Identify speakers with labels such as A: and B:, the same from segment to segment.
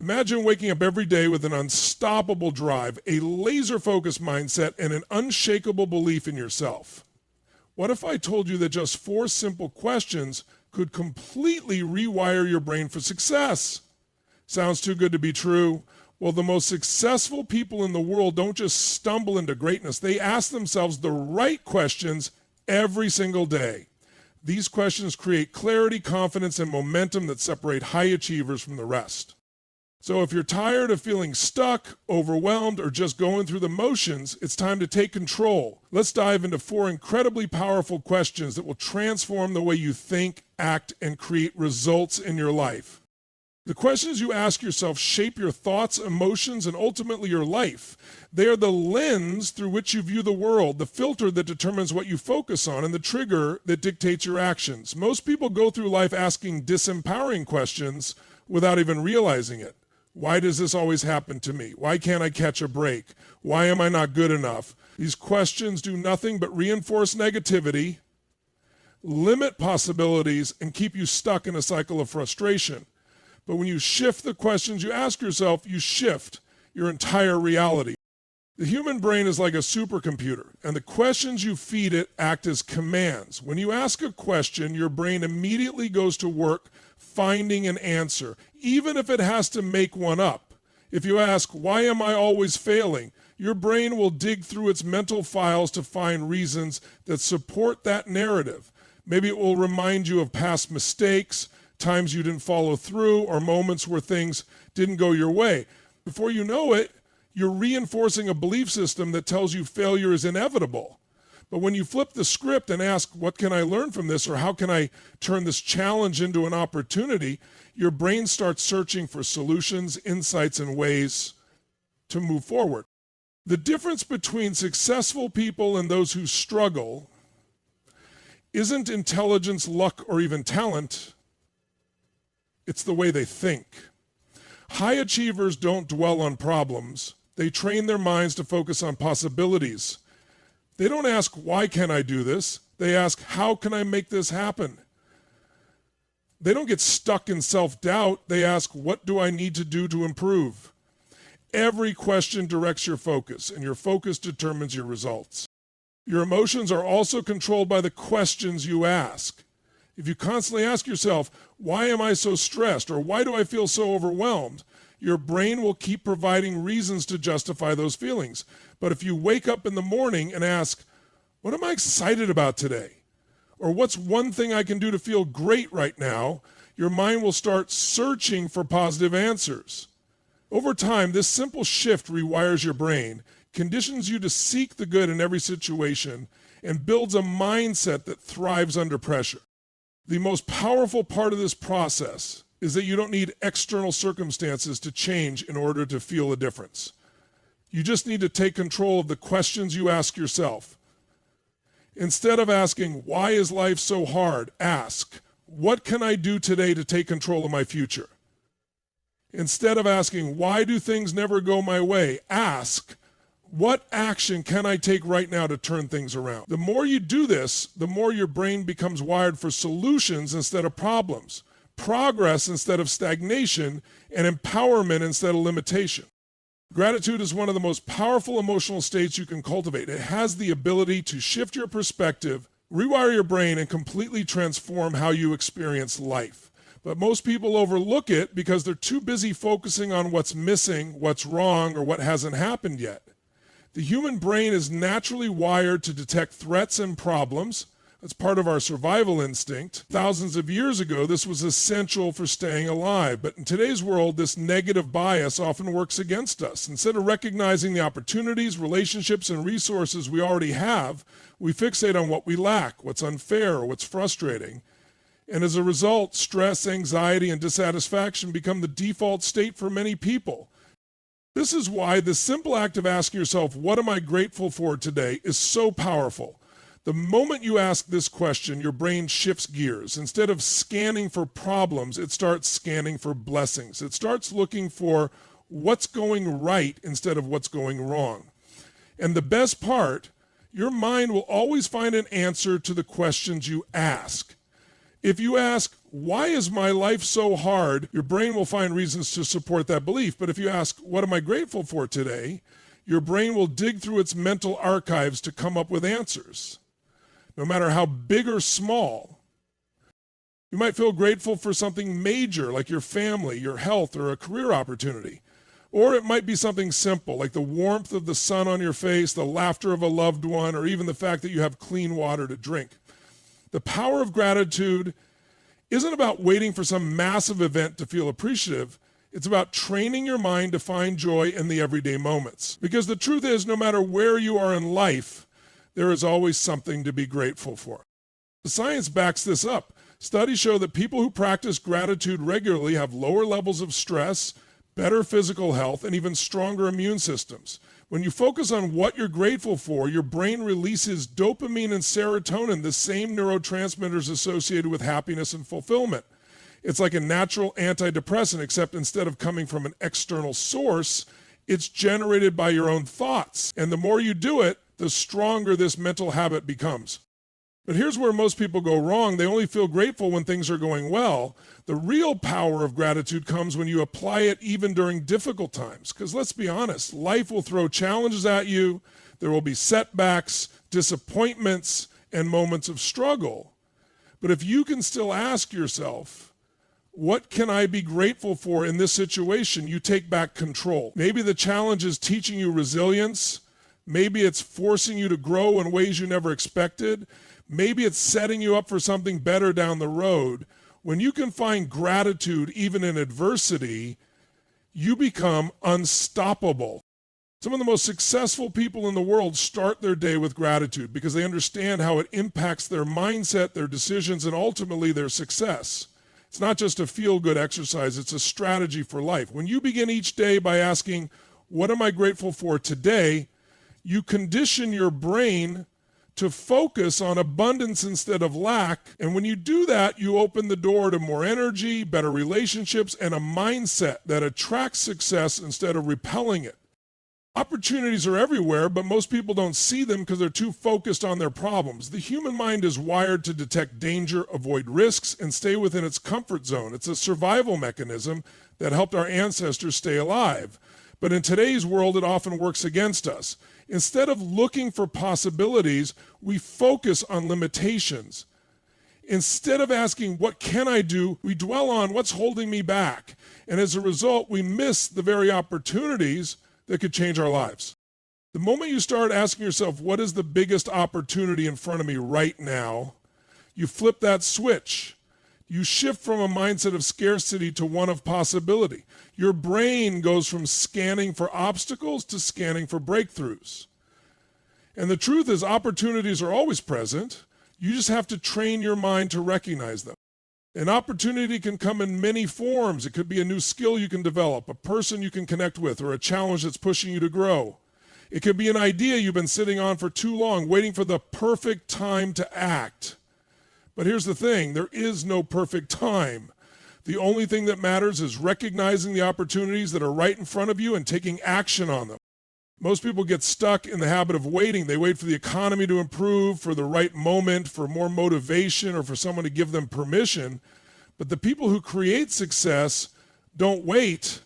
A: Imagine waking up every day with an unstoppable drive, a laser-focused mindset, and an unshakable belief in yourself. What if I told you that just 4 simple questions could completely rewire your brain for success? Sounds too good to be true? Well, the most successful people in the world don't just stumble into greatness. They ask themselves the right questions every single day. These questions create clarity, confidence, and momentum that separate high achievers from the rest. So if you're tired of feeling stuck, overwhelmed, or just going through the motions, it's time to take control. Let's dive into 4 incredibly powerful questions that will transform the way you think, act, and create results in your life. The questions you ask yourself shape your thoughts, emotions, and ultimately your life. They are the lens through which you view the world, the filter that determines what you focus on, and the trigger that dictates your actions. Most people go through life asking disempowering questions without even realizing it. Why does this always happen to me? Why can't I catch a break? Why am I not good enough? These questions do nothing but reinforce negativity, limit possibilities, and keep you stuck in a cycle of frustration. But when you shift the questions you ask yourself, you shift your entire reality. The human brain is like a supercomputer, and the questions you feed it act as commands. When you ask a question, your brain immediately goes to work finding an answer, even if it has to make one up. If you ask, why am I always failing? Your brain will dig through its mental files to find reasons that support that narrative. Maybe it will remind you of past mistakes, times you didn't follow through, or moments where things didn't go your way. Before you know it, you're reinforcing a belief system that tells you failure is inevitable. But when you flip the script and ask, what can I learn from this, or how can I turn this challenge into an opportunity, your brain starts searching for solutions, insights, and ways to move forward. The difference between successful people and those who struggle isn't intelligence, luck, or even talent. It's the way they think. High achievers don't dwell on problems. They train their minds to focus on possibilities. They don't ask, why can't I do this? They ask, how can I make this happen? They don't get stuck in self-doubt. They ask, what do I need to do to improve? Every question directs your focus, and your focus determines your results. Your emotions are also controlled by the questions you ask. If you constantly ask yourself, why am I so stressed, or why do I feel so overwhelmed? Your brain will keep providing reasons to justify those feelings. But if you wake up in the morning and ask, what am I excited about today? Or what's one thing I can do to feel great right now? Your mind will start searching for positive answers. Over time, this simple shift rewires your brain, conditions you to seek the good in every situation, and builds a mindset that thrives under pressure. The most powerful part of this process is that you don't need external circumstances to change in order to feel a difference. You just need to take control of the questions you ask yourself. Instead of asking, why is life so hard? Ask, what can I do today to take control of my future? Instead of asking, why do things never go my way? Ask, what action can I take right now to turn things around? The more you do this, the more your brain becomes wired for solutions instead of problems, progress instead of stagnation, and empowerment instead of limitation. Gratitude is one of the most powerful emotional states you can cultivate. It has the ability to shift your perspective, rewire your brain, and completely transform how you experience life. But most people overlook it because they're too busy focusing on what's missing, what's wrong, or what hasn't happened yet. The human brain is naturally wired to detect threats and problems. That's part of our survival instinct. Thousands of years ago, this was essential for staying alive. But in today's world, this negative bias often works against us. Instead of recognizing the opportunities, relationships, and resources we already have, we fixate on what we lack, what's unfair, or what's frustrating. And as a result, stress, anxiety, and dissatisfaction become the default state for many people. This is why the simple act of asking yourself, what am I grateful for today, is so powerful. The moment you ask this question, your brain shifts gears. Instead of scanning for problems, it starts scanning for blessings. It starts looking for what's going right instead of what's going wrong. And the best part, your mind will always find an answer to the questions you ask. If you ask, why is my life so hard? Your brain will find reasons to support that belief. But if you ask, what am I grateful for today? Your brain will dig through its mental archives to come up with answers, no matter how big or small. You might feel grateful for something major, like your family, your health, or a career opportunity. Or it might be something simple, like the warmth of the sun on your face, the laughter of a loved one, or even the fact that you have clean water to drink. The power of gratitude isn't about waiting for some massive event to feel appreciative. It's about training your mind to find joy in the everyday moments. Because the truth is, no matter where you are in life, there is always something to be grateful for. The science backs this up. Studies show that people who practice gratitude regularly have lower levels of stress, better physical health, and even stronger immune systems. When you focus on what you're grateful for, your brain releases dopamine and serotonin, the same neurotransmitters associated with happiness and fulfillment. It's like a natural antidepressant, except instead of coming from an external source, it's generated by your own thoughts. And the more you do it, the stronger this mental habit becomes. But here's where most people go wrong. They only feel grateful when things are going well. The real power of gratitude comes when you apply it even during difficult times. Because let's be honest, life will throw challenges at you. There will be setbacks, disappointments, and moments of struggle. But if you can still ask yourself, what can I be grateful for in this situation? You take back control. Maybe the challenge is teaching you resilience. Maybe it's forcing you to grow in ways you never expected. Maybe it's setting you up for something better down the road. When you can find gratitude even in adversity, you become unstoppable. Some of the most successful people in the world start their day with gratitude because they understand how it impacts their mindset, their decisions, and ultimately their success. It's not just a feel-good exercise, it's a strategy for life. When you begin each day by asking, what am I grateful for today? You condition your brain to focus on abundance instead of lack. And when you do that, you open the door to more energy, better relationships, and a mindset that attracts success instead of repelling it. Opportunities are everywhere, but most people don't see them because they're too focused on their problems. The human mind is wired to detect danger, avoid risks, and stay within its comfort zone. It's a survival mechanism that helped our ancestors stay alive. But in today's world, it often works against us. Instead of looking for possibilities, we focus on limitations. Instead of asking, what can I do? We dwell on what's holding me back. And as a result, we miss the very opportunities that could change our lives. The moment you start asking yourself, what is the biggest opportunity in front of me right now? You flip that switch. You shift from a mindset of scarcity to one of possibility. Your brain goes from scanning for obstacles to scanning for breakthroughs. And the truth is, opportunities are always present. You just have to train your mind to recognize them. An opportunity can come in many forms. It could be a new skill you can develop, a person you can connect with, or a challenge that's pushing you to grow. It could be an idea you've been sitting on for too long, waiting for the perfect time to act. But here's the thing, there is no perfect time. The only thing that matters is recognizing the opportunities that are right in front of you and taking action on them. Most people get stuck in the habit of waiting. They wait for the economy to improve, for the right moment, for more motivation, or for someone to give them permission. But the people who create success don't wait.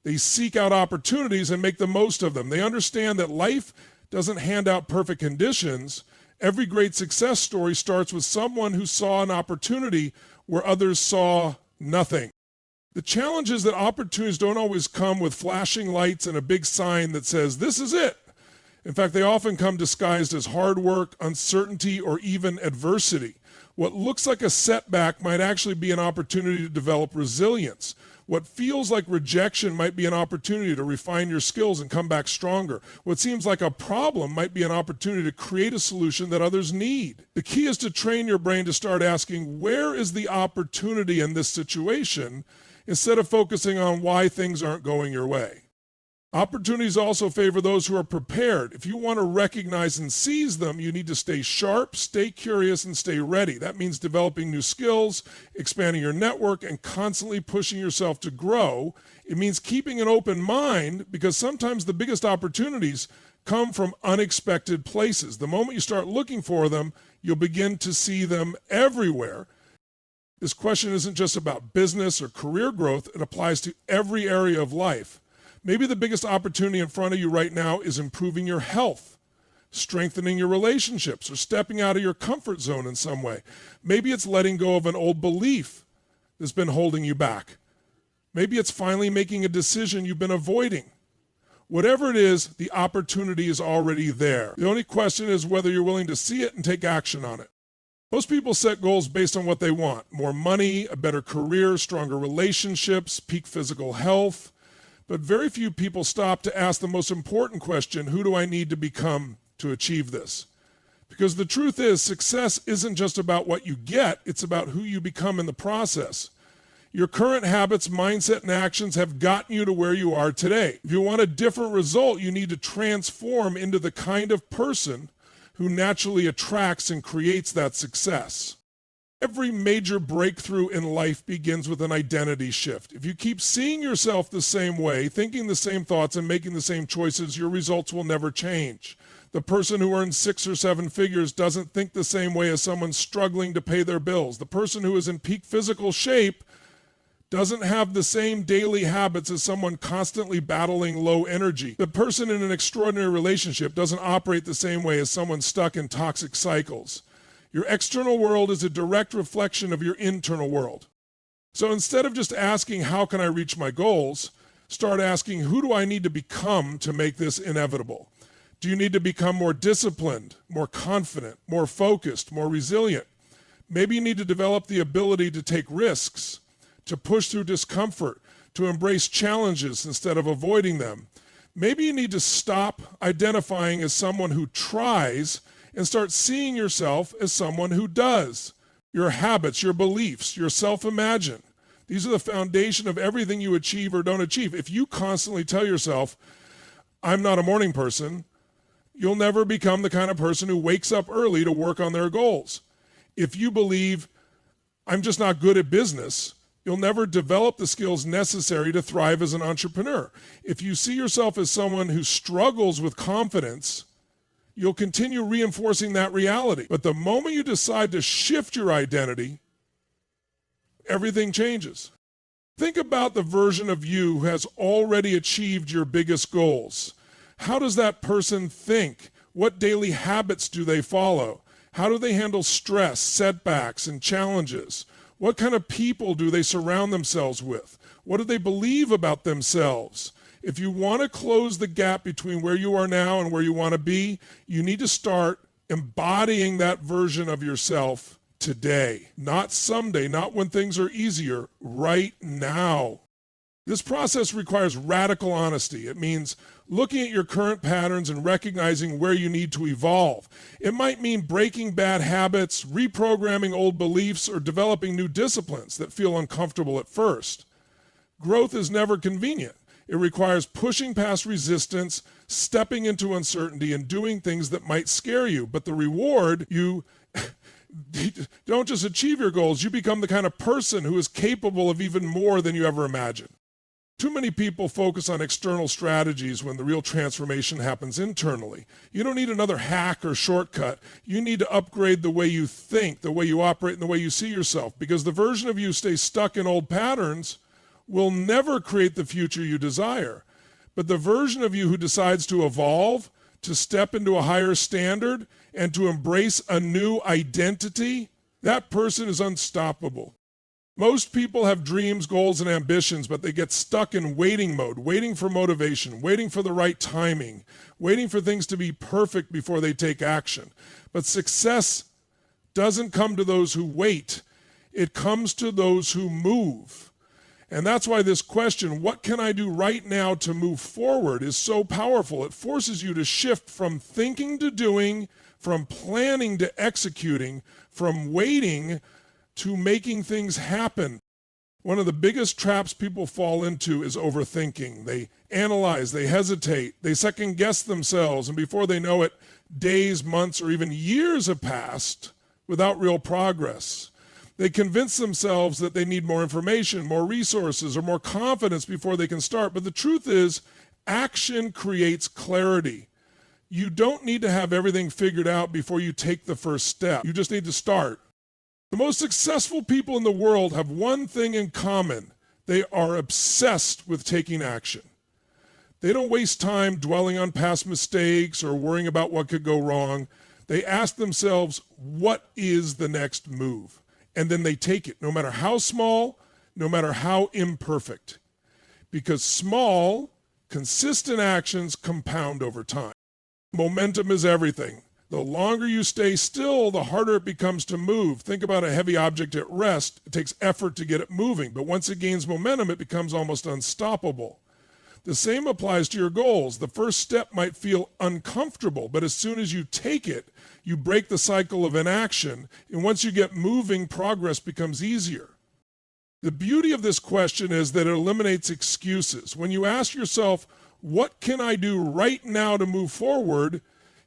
A: They seek out opportunities and make the most of them. They understand that life doesn't hand out perfect conditions. Every great success story starts with someone who saw an opportunity where others saw nothing. The challenge is that opportunities don't always come with flashing lights and a big sign that says, this is it. In fact, they often come disguised as hard work, uncertainty, or even adversity. What looks like a setback might actually be an opportunity to develop resilience. What feels like rejection might be an opportunity to refine your skills and come back stronger. What seems like a problem might be an opportunity to create a solution that others need. The key is to train your brain to start asking, where is the opportunity in this situation, instead of focusing on why things aren't going your way. Opportunities also favor those who are prepared. If you want to recognize and seize them, you need to stay sharp, stay curious, and stay ready. That means developing new skills, expanding your network, and constantly pushing yourself to grow. It means keeping an open mind, because sometimes the biggest opportunities come from unexpected places. The moment you start looking for them, you'll begin to see them everywhere. This question isn't just about business or career growth, it applies to every area of life. Maybe the biggest opportunity in front of you right now is improving your health, strengthening your relationships, or stepping out of your comfort zone in some way. Maybe it's letting go of an old belief that's been holding you back. Maybe it's finally making a decision you've been avoiding. Whatever it is, the opportunity is already there. The only question is whether you're willing to see it and take action on it. Most people set goals based on what they want: more money, a better career, stronger relationships, peak physical health. But very few people stop to ask the most important question: who do I need to become to achieve this? Because the truth is, success isn't just about what you get, it's about who you become in the process. Your current habits, mindset, and actions have gotten you to where you are today. If you want a different result, you need to transform into the kind of person who naturally attracts and creates that success. Every major breakthrough in life begins with an identity shift. If you keep seeing yourself the same way, thinking the same thoughts, and making the same choices, your results will never change. The person who earns 6 or 7 figures doesn't think the same way as someone struggling to pay their bills. The person who is in peak physical shape doesn't have the same daily habits as someone constantly battling low energy. The person in an extraordinary relationship doesn't operate the same way as someone stuck in toxic cycles. Your external world is a direct reflection of your internal world. So instead of just asking, how can I reach my goals, start asking, who do I need to become to make this inevitable? Do you need to become more disciplined, more confident, more focused, more resilient? Maybe you need to develop the ability to take risks, to push through discomfort, to embrace challenges instead of avoiding them. Maybe you need to stop identifying as someone who tries and start seeing yourself as someone who does. Your habits, your beliefs, your self-imagine. These are the foundation of everything you achieve or don't achieve. If you constantly tell yourself, I'm not a morning person, you'll never become the kind of person who wakes up early to work on their goals. If you believe, I'm just not good at business, you'll never develop the skills necessary to thrive as an entrepreneur. If you see yourself as someone who struggles with confidence, you'll continue reinforcing that reality. But the moment you decide to shift your identity, everything changes. Think about the version of you who has already achieved your biggest goals. How does that person think? What daily habits do they follow? How do they handle stress, setbacks, and challenges? What kind of people do they surround themselves with? What do they believe about themselves? If you want to close the gap between where you are now and where you want to be, you need to start embodying that version of yourself today. Not someday, not when things are easier, right now. This process requires radical honesty. It means looking at your current patterns and recognizing where you need to evolve. It might mean breaking bad habits, reprogramming old beliefs, or developing new disciplines that feel uncomfortable at first. Growth is never convenient. It requires pushing past resistance, stepping into uncertainty, and doing things that might scare you. But the reward, you don't just achieve your goals, you become the kind of person who is capable of even more than you ever imagined. Too many people focus on external strategies when the real transformation happens internally. You don't need another hack or shortcut. You need to upgrade the way you think, the way you operate, and the way you see yourself, because the version of you stays stuck in old patterns will never create the future you desire. But the version of you who decides to evolve, to step into a higher standard, and to embrace a new identity, that person is unstoppable. Most people have dreams, goals, and ambitions, but they get stuck in waiting mode, waiting for motivation, waiting for the right timing, waiting for things to be perfect before they take action. But success doesn't come to those who wait. It comes to those who move. And that's why this question, what can I do right now to move forward, is so powerful. It forces you to shift from thinking to doing, from planning to executing, from waiting to making things happen. One of the biggest traps people fall into is overthinking. They analyze, they hesitate, they second guess themselves, and before they know it, days, months, or even years have passed without real progress. They convince themselves that they need more information, more resources, or more confidence before they can start. But the truth is, action creates clarity. You don't need to have everything figured out before you take the first step. You just need to start. The most successful people in the world have one thing in common. They are obsessed with taking action. They don't waste time dwelling on past mistakes or worrying about what could go wrong. They ask themselves, what is the next move? And then they take it, no matter how small, no matter how imperfect. Because small, consistent actions compound over time. Momentum is everything. The longer you stay still, the harder it becomes to move. Think about a heavy object at rest. It takes effort to get it moving, but once it gains momentum, it becomes almost unstoppable. The same applies to your goals. The first step might feel uncomfortable, but as soon as you take it, you break the cycle of inaction, and once you get moving, progress becomes easier. The beauty of this question is that it eliminates excuses. When you ask yourself, what can I do right now to move forward?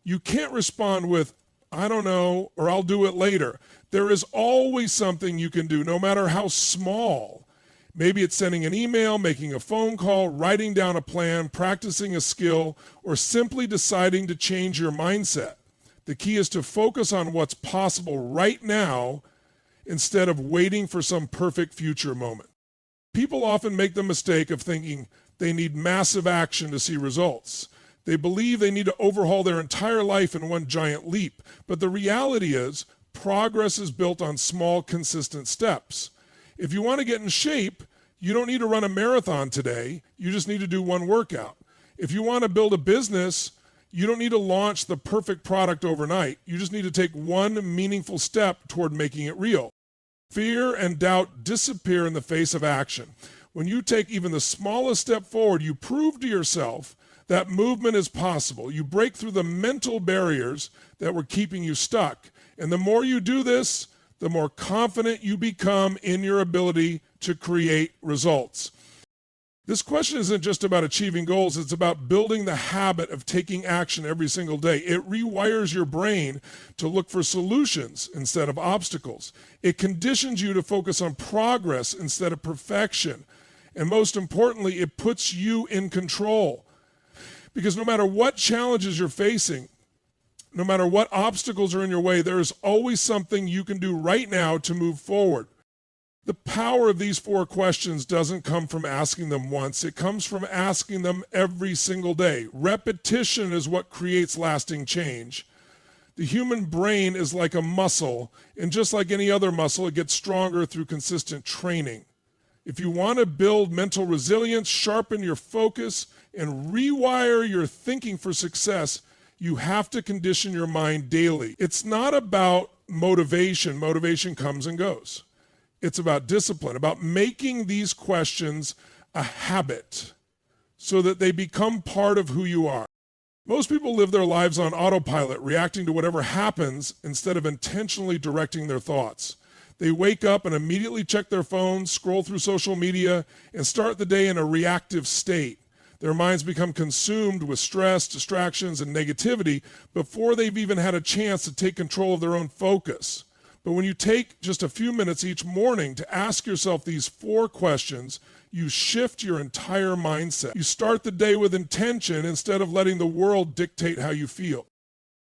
A: You can't respond with, I don't know, or I'll do it later. There is always something you can do, no matter how small. Maybe it's sending an email, making a phone call, writing down a plan, practicing a skill, or simply deciding to change your mindset. The key is to focus on what's possible right now instead of waiting for some perfect future moment. People often make the mistake of thinking they need massive action to see results. They believe they need to overhaul their entire life in one giant leap. But the reality is, progress is built on small, consistent steps. If you want to get in shape, you don't need to run a marathon today. You just need to do one workout. If you want to build a business, you don't need to launch the perfect product overnight. You just need to take one meaningful step toward making it real. Fear and doubt disappear in the face of action. When you take even the smallest step forward, you prove to yourself that movement is possible. You break through the mental barriers that were keeping you stuck. And the more you do this, the more confident you become in your ability to create results. This question isn't just about achieving goals, it's about building the habit of taking action every single day. It rewires your brain to look for solutions instead of obstacles. It conditions you to focus on progress instead of perfection. And most importantly, it puts you in control. Because no matter what challenges you're facing, no matter what obstacles are in your way, there is always something you can do right now to move forward. The power of these 4 questions doesn't come from asking them once. It comes from asking them every single day. Repetition is what creates lasting change. The human brain is like a muscle, and just like any other muscle, it gets stronger through consistent training. If you want to build mental resilience, sharpen your focus, and rewire your thinking for success, you have to condition your mind daily. It's not about motivation. Motivation comes and goes. It's about discipline, about making these questions a habit so that they become part of who you are. Most people live their lives on autopilot, reacting to whatever happens instead of intentionally directing their thoughts. They wake up and immediately check their phones, scroll through social media, and start the day in a reactive state. Their minds become consumed with stress, distractions, and negativity before they've even had a chance to take control of their own focus. But when you take just a few minutes each morning to ask yourself these 4 questions, you shift your entire mindset. You start the day with intention instead of letting the world dictate how you feel.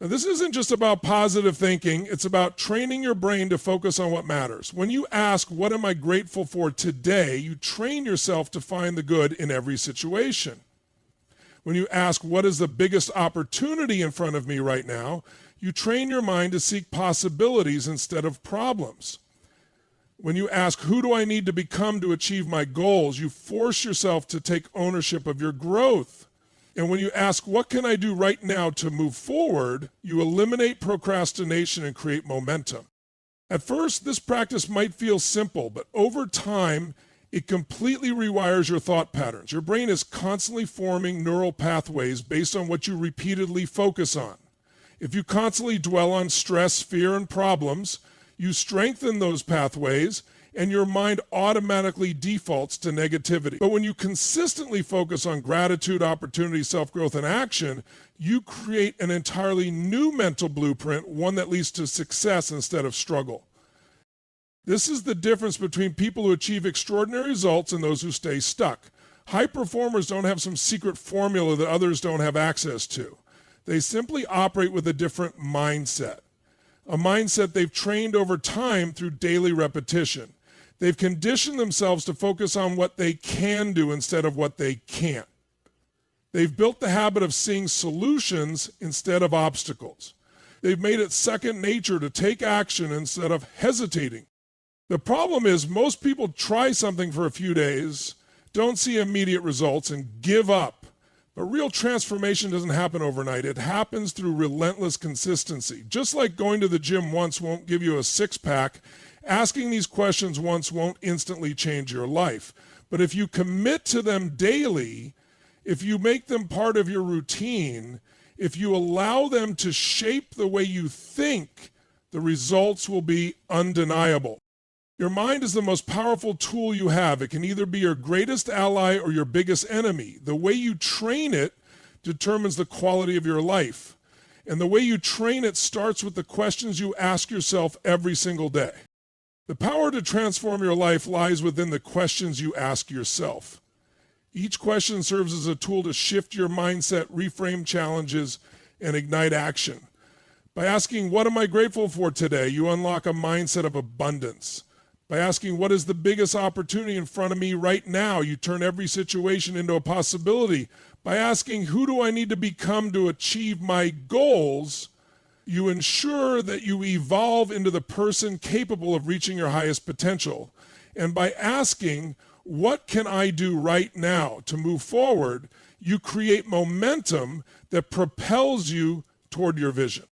A: Now, this isn't just about positive thinking. It's about training your brain to focus on what matters. When you ask, what am I grateful for today, you train yourself to find the good in every situation. When you ask, what is the biggest opportunity in front of me right now, you train your mind to seek possibilities instead of problems. When you ask, who do I need to become to achieve my goals, you force yourself to take ownership of your growth. And when you ask, what can I do right now to move forward, you eliminate procrastination and create momentum. At first, this practice might feel simple, but over time, it completely rewires your thought patterns. Your brain is constantly forming neural pathways based on what you repeatedly focus on. If you constantly dwell on stress, fear, and problems, you strengthen those pathways and your mind automatically defaults to negativity. But when you consistently focus on gratitude, opportunity, self-growth, and action, you create an entirely new mental blueprint, one that leads to success instead of struggle. This is the difference between people who achieve extraordinary results and those who stay stuck. High performers don't have some secret formula that others don't have access to. They simply operate with a different mindset. a mindset they've trained over time through daily repetition. They've conditioned themselves to focus on what they can do instead of what they can't. They've built the habit of seeing solutions instead of obstacles. They've made it second nature to take action instead of hesitating. The problem is most people try something for a few days, don't see immediate results, and give up. But real transformation doesn't happen overnight. It happens through relentless consistency. Just like going to the gym once won't give you a six-pack, asking these questions once won't instantly change your life. But if you commit to them daily, if you make them part of your routine, if you allow them to shape the way you think, the results will be undeniable. Your mind is the most powerful tool you have. It can either be your greatest ally or your biggest enemy. The way you train it determines the quality of your life. And the way you train it starts with the questions you ask yourself every single day. The power to transform your life lies within the questions you ask yourself. Each question serves as a tool to shift your mindset, reframe challenges, and ignite action. By asking, what am I grateful for today? You unlock a mindset of abundance. By asking, what is the biggest opportunity in front of me right now? You turn every situation into a possibility. By asking, who do I need to become to achieve my goals? You ensure that you evolve into the person capable of reaching your highest potential. And by asking, what can I do right now to move forward? You create momentum that propels you toward your vision.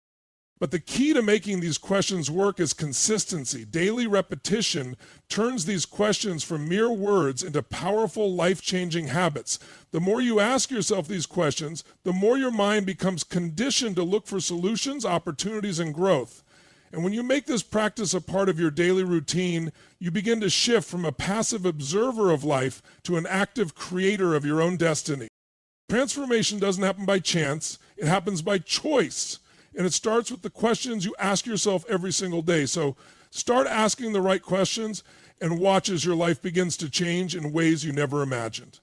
A: But the key to making these questions work is consistency. Daily repetition turns these questions from mere words into powerful, life-changing habits. The more you ask yourself these questions, the more your mind becomes conditioned to look for solutions, opportunities, and growth. And when you make this practice a part of your daily routine, you begin to shift from a passive observer of life to an active creator of your own destiny. Transformation doesn't happen by chance, it happens by choice. And it starts with the questions you ask yourself every single day. So start asking the right questions and watch as your life begins to change in ways you never imagined.